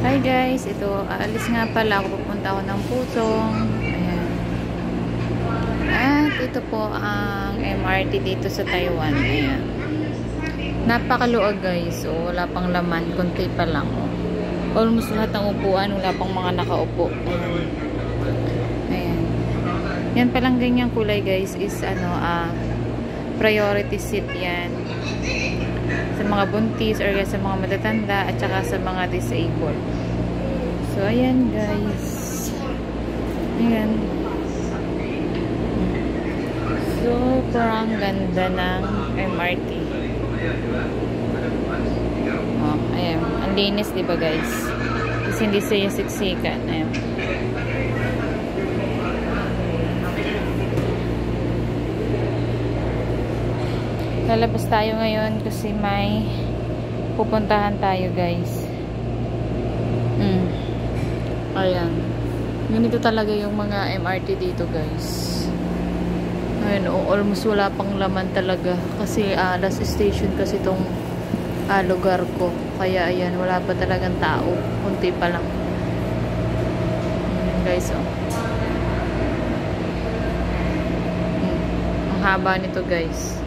Hi guys, ito aalis nga pala ako, pupunta ako ng Pusong. Ayan. At ito po ang MRT dito sa Taiwan. Ayan. Napakaluag guys. So wala pang laman, konti pa lang. Almost lahat ng upuan, wala pang mga nakaupo. Ayan. Ayan. Yan palang ganyang kulay guys is priority seat yan. Sa mga buntis or sa mga matatanda at saka sa mga disabled. So ayan guys. Ayan. Sobrang ganda ng MRT. Oh, ayan. Ang linis, diba guys? Kasi hindi siya siksikan. Ayan. Lalabas tayo ngayon kasi may pupuntahan tayo guys. Ayan. Ganito talaga yung mga MRT dito guys. Ayan, almost wala pang laman talaga. Kasi last station kasi itong lugar ko. Kaya ayan, wala pa talagang tao. Kunti pa lang. Guys, oh. Ang haba nito guys.